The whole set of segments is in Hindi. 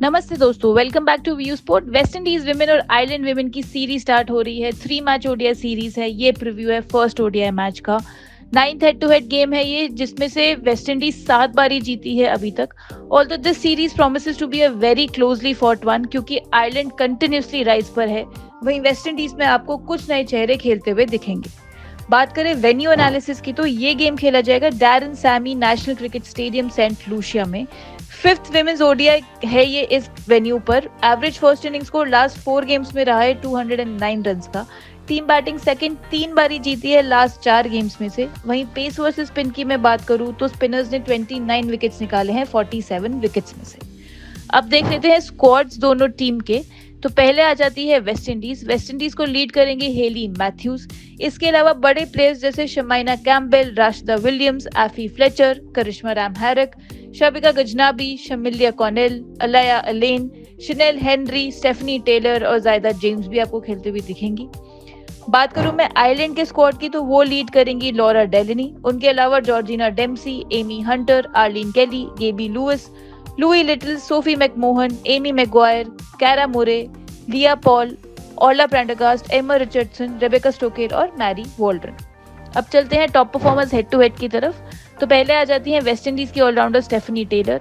नमस्ते दोस्तों, welcome back to view sport. West Indies women और आयरलैंड विमेन की सीरीज स्टार्ट हो रही है। 3 मैच ओडीआई सीरीज है। ये प्रीव्यू है फर्स्ट ओडीआई मैच का। 9th head to head game है ये, जिसमें से वेस्ट इंडीज 7 बारी जीती है अभी तक। Although this series promises to be a very closely fought one, क्योंकि आयरलैंड कंटिन्यूसली राइज पर है। वहीं वेस्ट इंडीज में आपको कुछ नए चेहरे खेलते हुए दिखेंगे। बात करें वेन्यू एनालिसिस की, तो ये गेम खेला जाएगा Darren Sammy national cricket stadium Saint Lucia में। 5th विमेन्स ओडीआई है ये इस वेन्यू पर। एवरेज फर्स्ट इनिंग्स को लास्ट 4 गेम्स में रहा है 209 रन का। टीम बैटिंग सेकंड 3 बारी जीती है लास्ट 4 गेम्स में से। वहीं पेस वर्सेस स्पिन की मैं बात करूं तो स्पिनर्स ने 29 विकेट्स निकाले हैं 47 विकेट्स में से। अब देख लेते हैं स्क्वाड्स दोनों टीम के। तो पहले आ जाती है वेस्ट इंडीज। वेस्ट इंडीज को लीड करेंगे हेली मैथ्यूज। इसके अलावा बड़े प्लेयर्स जैसे Shamaine Campbelle, Rashada Williams, Afy Fletcher, Karishma Ramharack, Shabika Gajnabi, Shamilia Connell, Aaliyah Alleyne, Chinelle Henry, Stafanie Taylor और जायदा जेम्स भी आपको खेलते हुए दिखेंगी। बात करूं मैं आयरलैंड के स्क्वाड की, तो वो लीड करेंगी लॉरा डेलनी। उनके अलावा Georgina Dempsey, Amy Hunter, Arlene Kelly, Gaby Lewis, Louise Little, Sophie MacMahon, Amy Maguire, Cara Murray, Leah Paul, Orla Prendergast, Eimear Richardson, Rebecca Stokell और मैरी वॉल्डरन। अब चलते हैं top performers head to head की तरफ। तो पहले आ जाती हैं वेस्ट इंडीज की ऑलराउंडर स्टेफनी टेलर।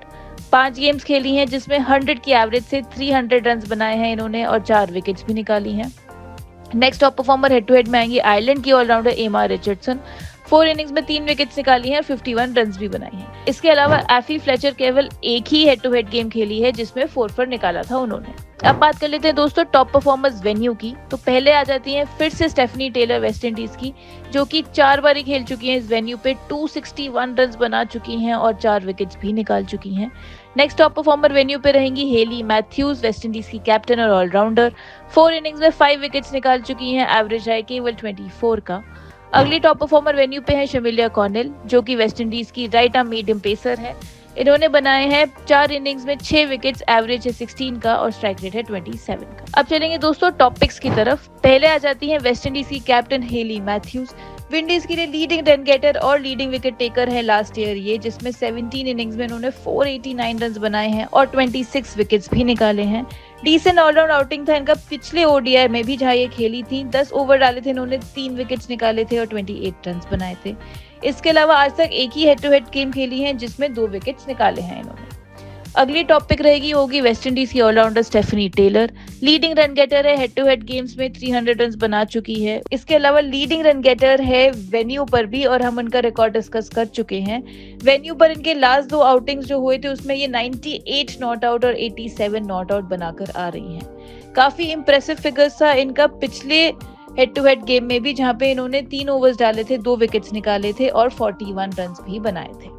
5 गेम्स खेली हैं, जिसमें 100 की एवरेज से 300 रन बनाए हैं इन्होंने और 4 विकेट्स भी निकाली हैं। Next top performer head to head में आएंगी आयरलैंड की ऑलराउंडर एमा रिचर्डसन। 4 इनिंग्स में 3 विकेट्स निकाली हैं और 51 रन भी बनाई हैं। इसके अलावा एफी फ्लेचर केवल एक ही हेड टू हेड गेम खेली है, जिसमें 4 पर निकाला था उन्होंने। अब बात कर लेते हैं दोस्तों टॉप परफॉर्मर्स वेन्यू की। तो पहले आ जाती हैं फिर से स्टेफनी टेलर वेस्ट इंडीज की, जो कि 4 बारी खेल चुकी हैं इस वेन्यू पे। 261 रन बना चुकी हैं और 4 विकेट्स भी निकाल चुकी हैं। नेक्स्ट टॉप परफॉर्मर वेन्यू पे रहेंगी हेली मैथ्यूज, वेस्ट इंडीज की कैप्टन और ऑलराउंडर। 4 इनिंग्स में 5 विकेट्स निकाल चुकी हैं, एवरेज है केवल 24 का। अगली टॉप परफॉर्मर वेन्यू पे है शमिलिया कॉर्नेल, जो कि वेस्ट इंडीज की राइट आर्म मीडियम पेसर है। इन्होंने बनाए हैं 4 इनिंग्स में 6 विकेट्स, एवरेज है 16 का और स्ट्राइक रेट है 27 का। अब चलेंगे दोस्तों टॉप पिक्स की तरफ। पहले आ जाती है वेस्ट इंडीज की कैप्टन हेली मैथ्यूज। विंडीज के लिए लीडिंग रन गेटर और लीडिंग विकेट टेकर है लास्ट ईयर ये, जिसमें 17 इनिंग्स में उन्होंने 489 रन बनाए हैं और 26 विकेट्स भी निकाले हैं। डिसेंट ऑलराउंड आउटिंग था इनका पिछले ओडीआई में भी, जहां ये खेली थी। 10 ओवर डाले थे इन्होंने, 3 विकेट्स निकाले थे और 28 रन बनाए थे। इसके अलावा आज तक एक ही हेड टू हेड गेम खेली है, जिसमें 2 विकेट्स निकाले हैं इन्होंने। अगली टॉपिक रहेगी होगी वेस्ट इंडीज की allrounder Stephanie Taylor. Leading run getter है, हेड टू हेड गेम्स में 300 रन बना चुकी है। इसके अलावा लीडिंग रन गेटर है वेन्यू पर भी, और हम उनका रिकॉर्ड डिस्कस कर चुके हैं। वेन्यू पर इनके लास्ट 2 आउटिंग्स जो हुए थे, उसमें ये 98 नॉट आउट और 87 नॉट आउट बनाकर आ रही हैं। काफी इंप्रेसिव फिगर्स था इनका पिछले हेड टू हेड गेम में भी, जहां पे इन्होंने 3 ओवर्स डाले थे, 2 विकेट्स निकाले थे और 41 रन भी बनाए थे।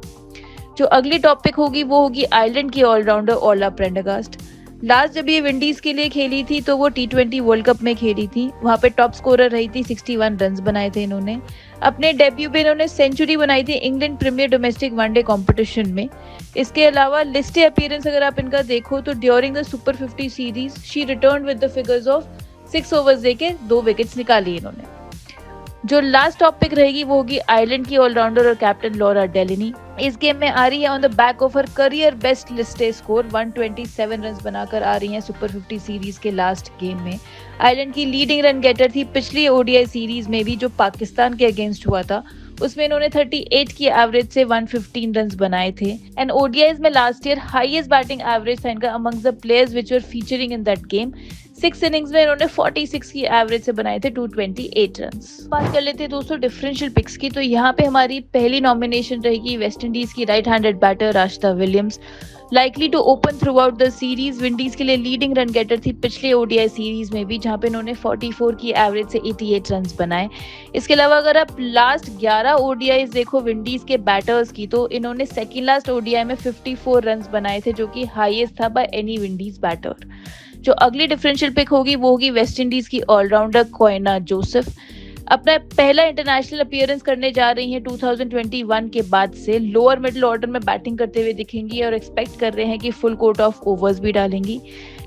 जो अगली टॉपिक होगी वो होगी आयरलैंड की ऑलराउंडर ऑला प्रेंडरगास्ट। लास्ट जब ये विंडीज के लिए खेली थी तो वो T20 वर्ल्ड कप में खेली थी। वहां पे टॉप स्कोरर रही थी, 61 रन बनाए थे इन्होंने। अपने डेब्यू पे इन्होंने सेंचुरी बनाई थी England premier domestic one day competition में। इसके अलावा लिस्टेड अपीयरेंस अगर आप इनका देखो तो during the super 50 series she return with the figures of 6 overs देके 2 विकेट्स निकाली इन्होंने। जो लास्ट टॉपिक रहेगी वो होगी आयरलैंड की ऑलराउंडर और कैप्टन लॉरा डेलनी। इस गेम में आ रही है on the back of her career best listed score. 127 run बनाकर आ रही हैं सुपर 50 सीरीज के लास्ट गेम में। आयरलैंड की लीडिंग रन गेटर थी पिछली ओडीआई सीरीज में भी, जो पाकिस्तान के अगेंस्ट हुआ था। उसमें इन्होंने 38 की एवरेज से 115 रन बनाए थे। एंड ओडीआईज में last year highest batting average था इनका amongst the players which were featuring in that game. 6 innings में इन्होंने 46 की एवरेज से बनाए थे 228 रन। बात कर लेते हैं दोस्तों डिफरेंशियल पिक्स की। तो यहाँ पे हमारी पहली नॉमिनेशन रहेगी वेस्ट इंडीज की right handed batter Rashida Williams. Likely to open throughout the series. Windies के लिए लीडिंग रन गेटर थी पिछले ओडीआई सीरीज में भी, जहां पे इन्होंने 44 की एवरेज से 88 रन बनाए। इसके अलावा अगर आप लास्ट 11 ओडीआईज देखो विंडीज के बैटर्स की, तो इन्होंने सेकेंड लास्ट ओडीआई में 54 रन बनाए थे, जो कि हाईएस्ट था बाय एनी विंडीज बैटर। जो अगली डिफरेंशियल पिक होगी वो होगी वेस्ट इंडीज की ऑलराउंडर कोएना जोसेफ। अपना पहला इंटरनेशनल अपीयरेंस करने जा रही हैं 2021 के बाद से। लोअर मिडिल ऑर्डर में बैटिंग करते हुए दिखेंगी और एक्सपेक्ट कर रहे हैं कि फुल कोर्ट ऑफ ओवर्स भी डालेंगी।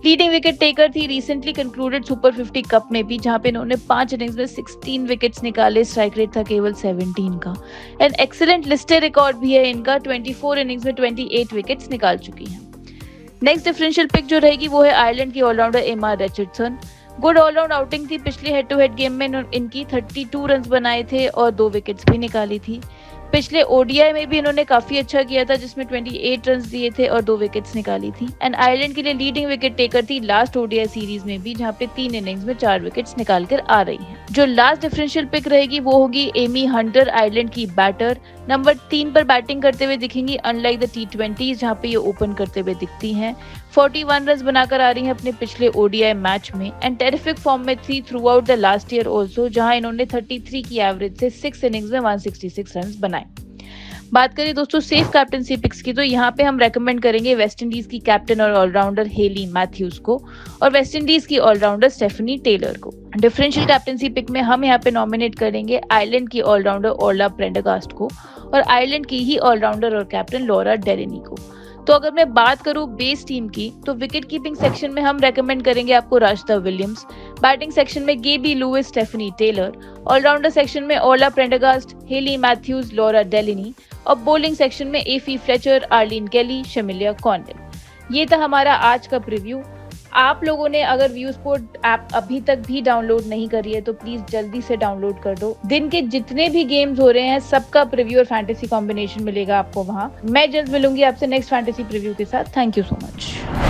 लीडिंग विकेट टेकर थी रिसेंटली कंक्लूडेड सुपर 50 कप में भी, जहां पे इन्होंने 5 इनिंग्स में 16 विकेट्स निकाले। स्ट्राइक रेट था केवल 17 का। एंड एक्सीलेंट लिस्टेड रिकॉर्ड भी है इनका, 24 इनिंग्स में 28 विकेट्स निकाल चुकी हैं। नेक्स्ट डिफरेंशियल पिक जो रहेगी वो है आयरलैंड की ऑलराउंडर एमा रिचर्डसन। गुड ऑलराउंड आउटिंग थी, पिछले हेड टू हेड गेम में इनकी 32 रन बनाए थे और 2 विकेट्स भी निकाली थी। पिछले ओडीआई में भी इन्होंने काफी अच्छा किया था, जिसमें 28 रन दिए थे और 2 विकेट्स निकाली थी। एंड आयरलैंड के लिए लीडिंग विकेट टेकर थी लास्ट ओडीआई सीरीज में भी, जहां पे 3 इनिंग्स में 4 विकेट्स निकाल कर आ रही हैं। जो लास्ट डिफरेंशियल पिक रहेगी वो होगी एमी हंटर, आयरलैंड की बैटर। नंबर 3 पर बैटिंग करते हुए दिखेंगी, अनलाइक द T20 जहां पे ये ओपन करते हुए दिखती हैं। 41 रन बनाकर आ रही हैं अपने पिछले ओडीआई मैच में एंड टेरिफिक फॉर्म में थी through out the last year also, जहां इन्होंने 33 की एवरेज से 6 इनिंग्स में 166 रन बनाए। बात करें दोस्तों सेफ कैप्टनसी पिक्स की, तो यहाँ पे हम रेकमेंड करेंगे वेस्ट इंडीज की कैप्टन और ऑलराउंडर हेली मैथ्यूज को और वेस्ट इंडीज की ऑलराउंडर स्टेफनी टेलर को। डिफरेंशियल कैप्टनसी पिक में हम यहाँ पे नॉमिनेट करेंगे आयरलैंड की ऑलराउंडर ओर्ला प्रेंडरगास्ट को और आयरलैंड की ही ऑलराउंडर और कैप्टन लॉरा डेलेनी को। तो अगर मैं बात करूं बेस टीम की, तो विकेट कीपिंग सेक्शन में हम रेकमेंड करेंगे आपको राशिदा विलियम्स, बैटिंग सेक्शन में Gaby Lewis, Stafanie Taylor, allrounder section में Orla Prendergast, Hayley Matthews, Laura Delany और बॉलिंग सेक्शन में एफी फ्लेचर, आर्लिन केली, शमिलिया कॉर्नेल। ये था हमारा आज का प्रीव्यू। आप लोगों ने अगर व्यू स्पोर्ट ऐप अभी तक भी डाउनलोड नहीं करी है तो प्लीज जल्दी से डाउनलोड कर दो। दिन के जितने भी गेम्स हो रहे हैं सबका प्रीव्यू और फैंटेसी कॉम्बिनेशन मिलेगा आपको वहां। मैं जल्द मिलूंगी आपसे नेक्स्ट फैंटेसी प्रीव्यू के साथ। Thank you so much.